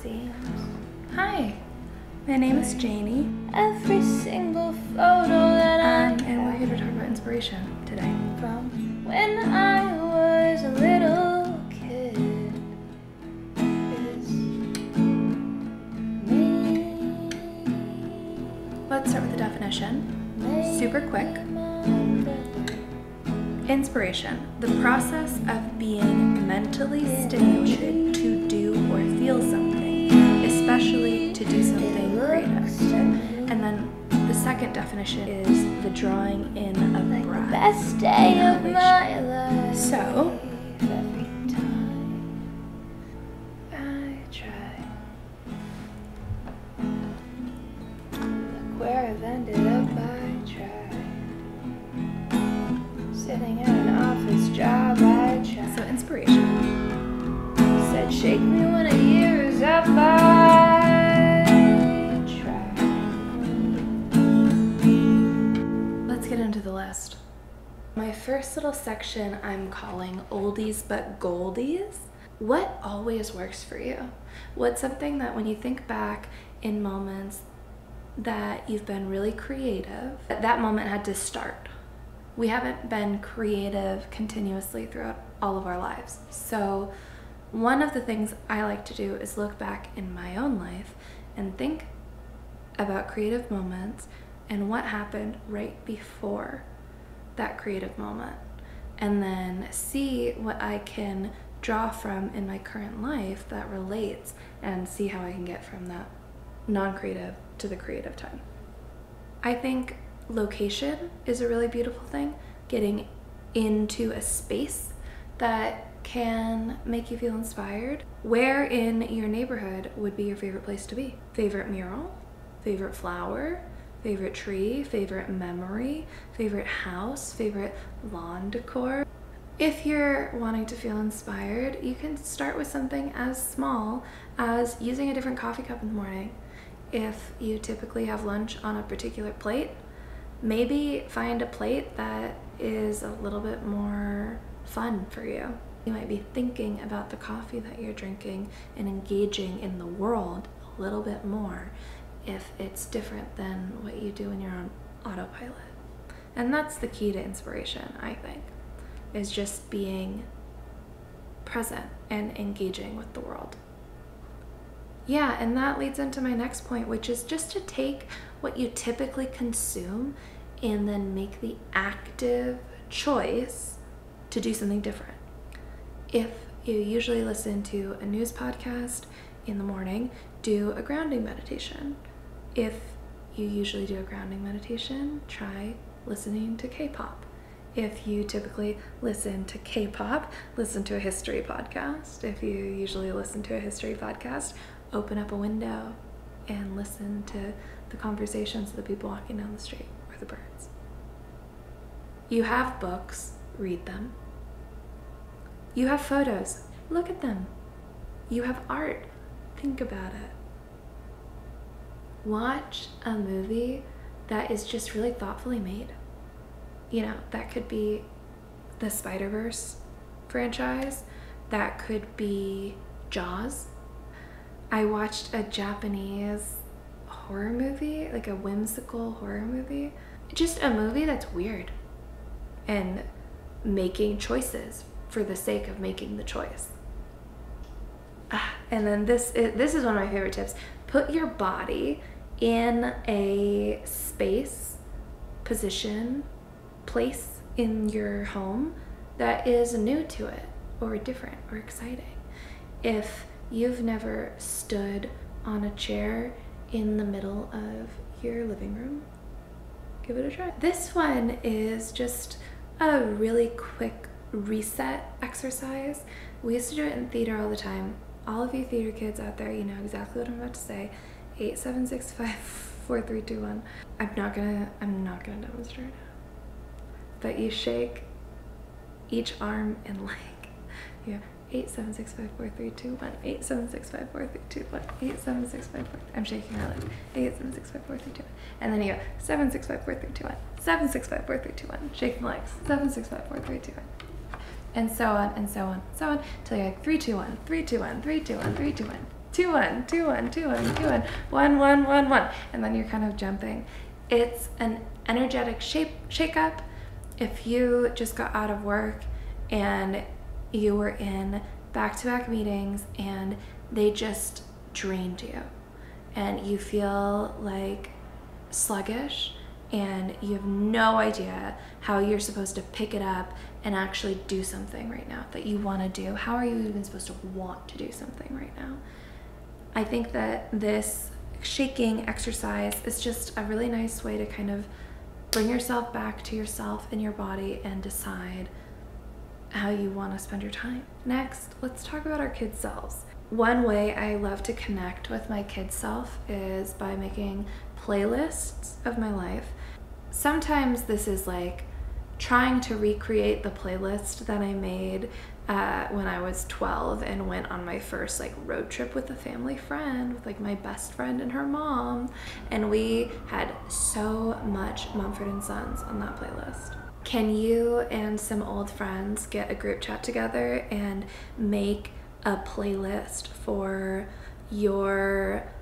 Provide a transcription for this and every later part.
seems. Hi, my name is Janey. Every single photo that And we're here to talk about inspiration today. from when I was a little kid is me. Let's start with the definition. Super quick. Inspiration, the process of being mentally stimulated to do or feel something, especially to do something creative. And then the second definition is the drawing in of breath. Best day of my life. So, Every time I try, look where I've ended up. I try, sitting at an office job. I try. so inspiration. Said shake me when a year is up. I try. Let's get into the list. My first little section I'm calling oldies but goldies. What always works for you? What's something that when you think back in moments that you've been really creative, that moment had to start? We haven't been creative continuously throughout all of our lives. So one of the things I like to do is look back in my own life and think about creative moments and what happened right before that creative moment, and then see what I can draw from in my current life that relates and see how I can get from that non-creative to the creative time. I think location is a really beautiful thing, getting into a space that can make you feel inspired. Where in your neighborhood would be your favorite place to be? Favorite mural? Favorite flower? Favorite tree? Favorite memory? Favorite house? Favorite lawn decor? If you're wanting to feel inspired, you can start with something as small as using a different coffee cup in the morning. If you typically have lunch on a particular plate, maybe find a plate that is a little bit more fun for you. You might be thinking about the coffee that you're drinking and engaging in the world a little bit more if it's different than what you do when you're on autopilot. And that's the key to inspiration, I think, is just being present and engaging with the world. Yeah, and that leads into my next point, which is just to take what you typically consume and then make the active choice to do something different. If you usually listen to a news podcast in the morning, do a grounding meditation. If you usually do a grounding meditation, try listening to K-pop. If you typically listen to K-pop, listen to a history podcast. If you usually listen to a history podcast, open up a window and listen to the conversations of the people walking down the street or the birds. You have books, read them. You have photos, look at them. You have art, think about it. Watch a movie that is just really thoughtfully made. You know, that could be the Spider-Verse franchise. That could be Jaws. I watched a Japanese horror movie, like a whimsical horror movie. Just a movie that's weird and making choices for the sake of making the choice. And then this is one of my favorite tips. Put your body in a space, position, place in your home that is new to it or different or exciting. If you've never stood on a chair in the middle of your living room, give it a try. This one is just a really quick reset exercise. We used to do it in theater all the time. All of you theater kids out there, you know exactly what I'm about to say. 8765432. I'm not gonna demonstrate it. But you shake each arm and leg. Yeah, 8765432. 8765432. 87654. I'm shaking my leg. 8765432. And then you go 7654321. 7654321. Shake the legs. 7654321. And so on and so on, so on, till you're like 321, 321, 321, 321. 2, 1, 2, 1, 2, 1, 2, 1, 1, 1, 1, 1, and then you're kind of jumping. It's an energetic shake up. If you just got out of work and you were in back-to-back meetings and they just drained you and you feel like sluggish and you have no idea how you're supposed to pick it up and actually do something right now that you want to do. How are you even supposed to want to do something right now? I think that this shaking exercise is just a really nice way to kind of bring yourself back to yourself and your body and decide how you want to spend your time. Next, let's talk about our kid selves. One way I love to connect with my kid self is by making playlists of my life. Sometimes this is like trying to recreate the playlist that I made when I was 12 and went on my first like road trip with a family friend, with like my best friend and her mom, and we had so much Mumford & Sons on that playlist. Can you and some old friends get a group chat together and make a playlist for your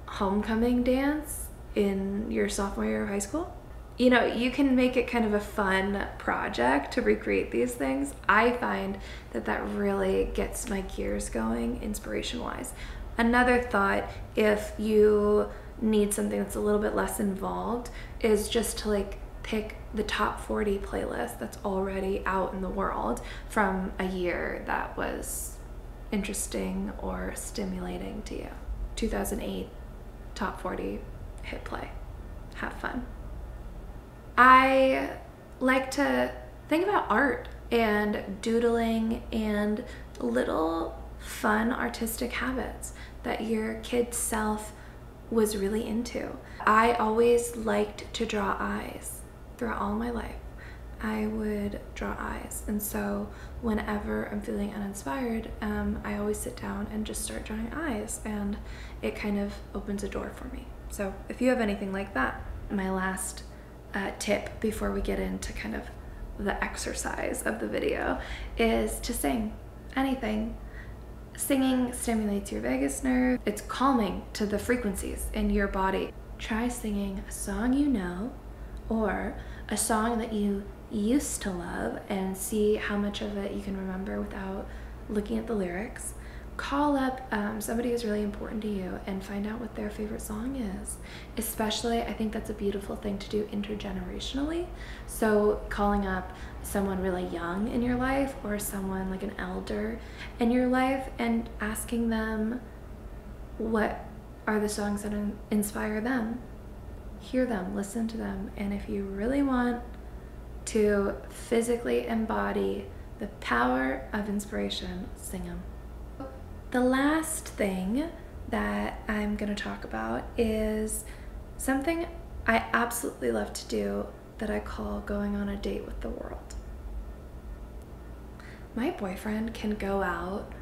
homecoming dance in your sophomore year of high school? You know, you can make it kind of a fun project to recreate these things. I find that that really gets my gears going inspiration-wise. Another thought, if you need something that's a little bit less involved, is just to like pick the top 40 playlist that's already out in the world from a year that was interesting or stimulating to you. 2008, top 40, hit play, have fun. I like to think about art and doodling and little fun artistic habits that your kid self was really into. I always liked to draw eyes throughout all my life. I would draw eyes, and so whenever I'm feeling uninspired, I always sit down and just start drawing eyes, and it kind of opens a door for me. So if you have anything like that, my last tip before we get into kind of the exercise of the video is to sing anything. Singing stimulates your vagus nerve. It's calming to the frequencies in your body. Try singing a song you know or a song that you used to love and see how much of it you can remember without looking at the lyrics. Call up somebody who's really important to you and find out what their favorite song is. Especially, I think that's a beautiful thing to do intergenerationally. So calling up someone really young in your life or someone like an elder in your life and asking them what are the songs that inspire them. Hear them, listen to them, and if you really want to physically embody the power of inspiration, sing them. The last thing that I'm going to talk about is something I absolutely love to do that I call going on a date with the world. My boyfriend can go out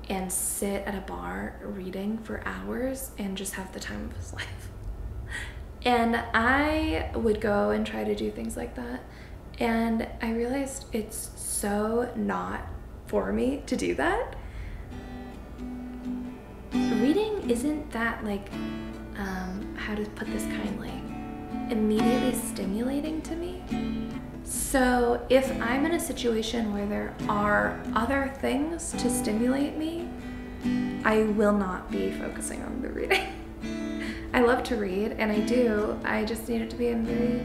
and sit at a bar reading for hours and just have the time of his life. And I would go and try to do things like that, and I realized it's so not for me to do that. Reading isn't that like, how to put this kindly, immediately stimulating to me. So if I'm in a situation where there are other things to stimulate me, I will not be focusing on the reading. I love to read, and I do. I just need it to be in very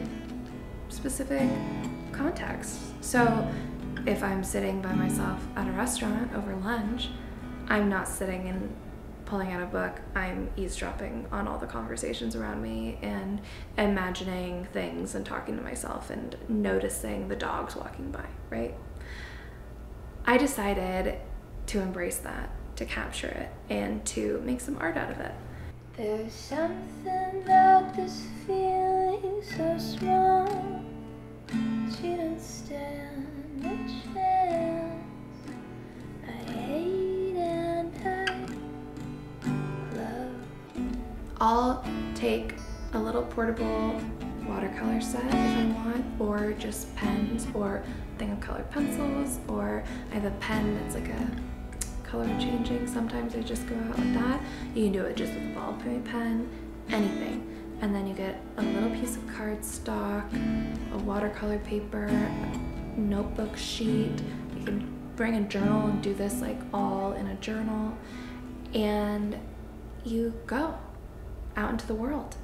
specific context. So if I'm sitting by myself at a restaurant over lunch, I'm not sitting and pulling out a book. I'm eavesdropping on all the conversations around me and imagining things and talking to myself and noticing the dogs walking by, right? I decided to embrace that, to capture it, and to make some art out of it. There's something about this feeling so small, she don't stand a chance. I hate and I love. I'll take a little portable watercolor set if I want, or just pens, or a thing of colored pencils, or I have a pen that's like a color changing. Sometimes I just go out with that. You can do it just with a ballpoint pen, anything. And then you get a little piece of cardstock, a watercolor paper, a notebook sheet. You can bring a journal and do this like all in a journal. And you go out into the world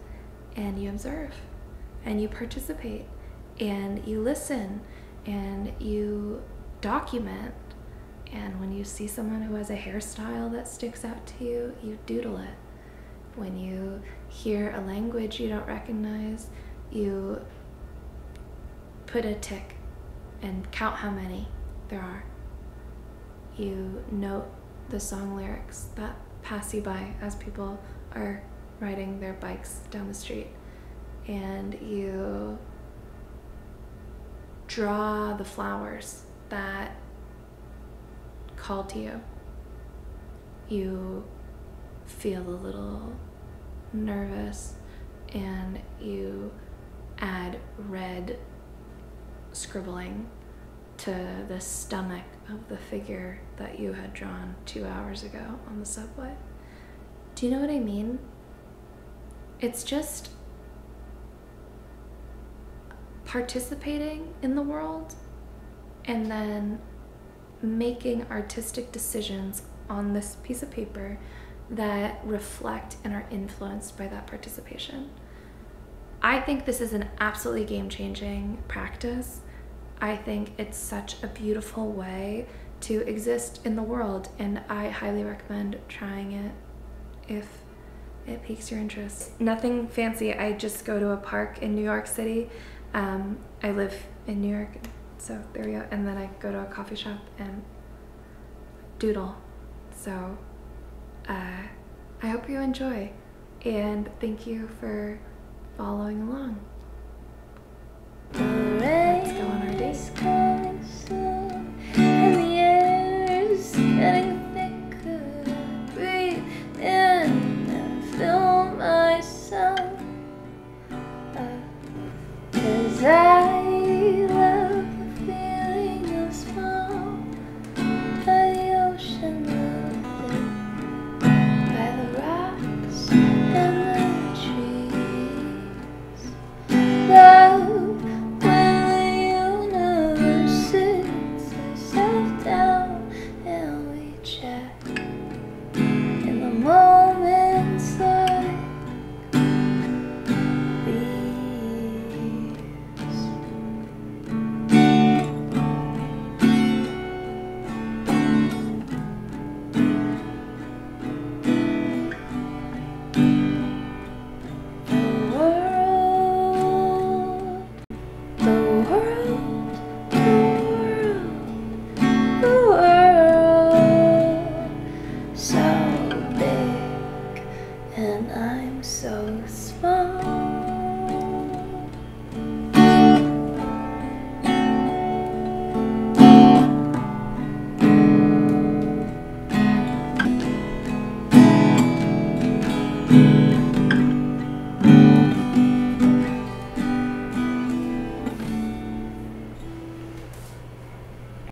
and you observe and you participate and you listen and you document. And when you see someone who has a hairstyle that sticks out to you, you doodle it. When you hear a language you don't recognize, you put a tick and count how many there are. You note the song lyrics that pass you by as people are riding their bikes down the street. And you draw the flowers that call to you. You feel a little nervous and you add red scribbling to the stomach of the figure that you had drawn 2 hours ago on the subway. Do you know what I mean? It's just participating in the world and then making artistic decisions on this piece of paper that reflect and are influenced by that participation. I think this is an absolutely game-changing practice. I think it's such a beautiful way to exist in the world, and I highly recommend trying it if it piques your interest. Nothing fancy. I just go to a park in New York City. I live in New York, so there we go. And then I go to a coffee shop and doodle. So I hope you enjoy, and thank you for following along. Let's go on our date.